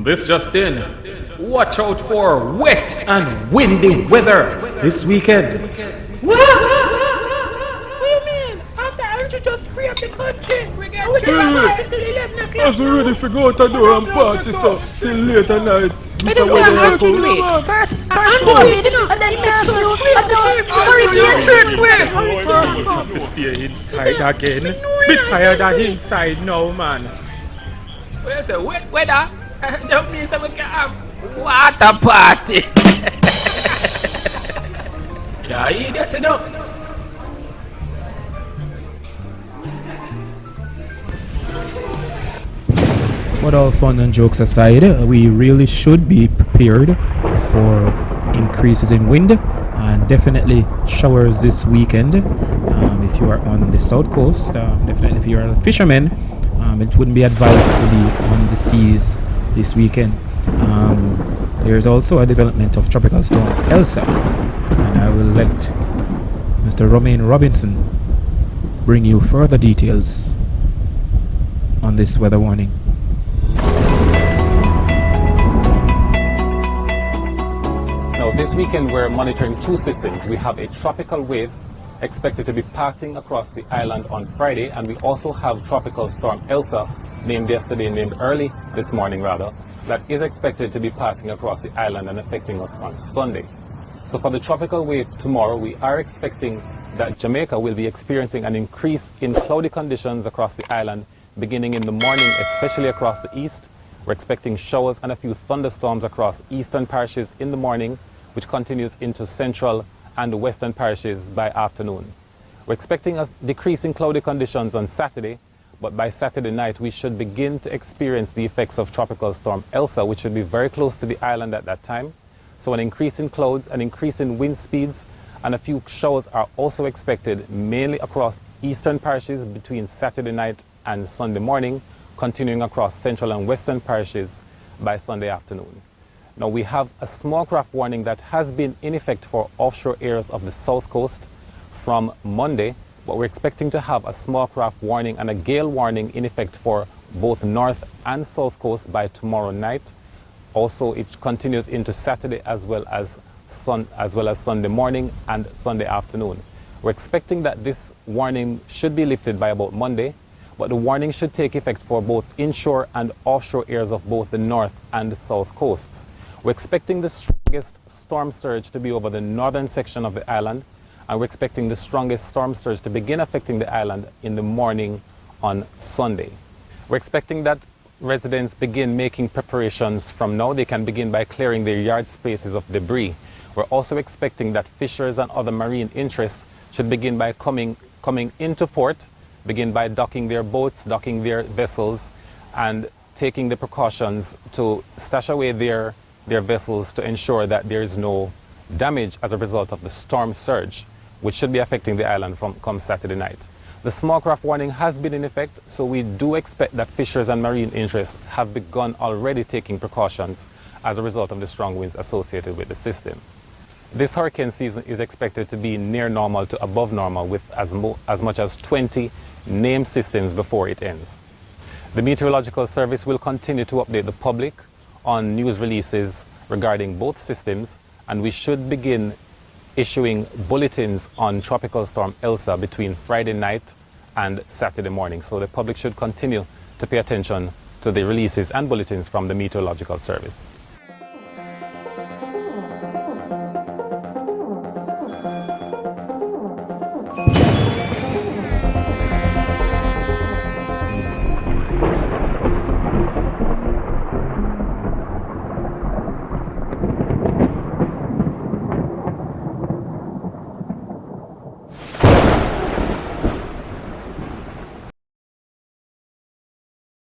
This just in. Watch out for wet and windy weather this weekend. What do you mean? After aren't you just free up the country? We can party till 11 o'clock. As we ready to go out the door and party so till late at night. It is so hard to wait. First COVID, and then curfew, and then hurricane trip. First, we have to stay inside again. Be tired of inside now, man. Where's the wet weather? That means that we can have water party. Yeah, you get to know. But all fun and jokes aside, we really should be prepared for increases in wind and definitely showers this weekend. If you are on the south coast, definitely if you are a fisherman, it wouldn't be advised to be on the seas this weekend. There is also a development of Tropical Storm Elsa, and I will let Mr. Romayne Robinson bring you further details on this weather warning. Now, this weekend we're monitoring two systems. We have a tropical wave expected to be passing across the island on Friday, and we also have Tropical Storm Elsa, named early this morning rather, that is expected to be passing across the island and affecting us on Sunday. So for the tropical wave tomorrow, we are expecting that Jamaica will be experiencing an increase in cloudy conditions across the island beginning in the morning, especially across the east. We're expecting showers and a few thunderstorms across eastern parishes in the morning, which continues into central and western parishes by afternoon. We're expecting a decrease in cloudy conditions on Saturday, but by Saturday night we should begin to experience the effects of Tropical Storm Elsa, which should be very close to the island at that time. So an increase in clouds, an increase in wind speeds, and a few showers are also expected mainly across eastern parishes between Saturday night and Sunday morning, continuing across central and western parishes by Sunday afternoon. Now we have a small craft warning that has been in effect for offshore areas of the south coast from Monday, but we're expecting to have a small craft warning and a gale warning in effect for both north and south coast by tomorrow night. Also, it continues into Saturday as well as Sunday morning and Sunday afternoon. We're expecting that this warning should be lifted by about Monday, but the warning should take effect for both inshore and offshore areas of both the north and the south coasts. We're expecting the strongest storm surge to be over the northern section of the island, and we're expecting the strongest storm surge to begin affecting the island in the morning on Sunday. We're expecting that residents begin making preparations from now. They can begin by clearing their yard spaces of debris. We're also expecting that fishers and other marine interests should begin by coming into port, begin by docking their boats, docking their vessels, and taking the precautions to stash away their vessels to ensure that there is no damage as a result of the storm surge, which should be affecting the island come Saturday night. The small craft warning has been in effect, so we do expect that fishers and marine interests have begun already taking precautions as a result of the strong winds associated with the system. This hurricane season is expected to be near normal to above normal, with as much as 20 named systems before it ends. The Meteorological Service will continue to update the public on news releases regarding both systems, and we should begin issuing bulletins on Tropical Storm Elsa between Friday night and Saturday morning. So the public should continue to pay attention to the releases and bulletins from the Meteorological Service.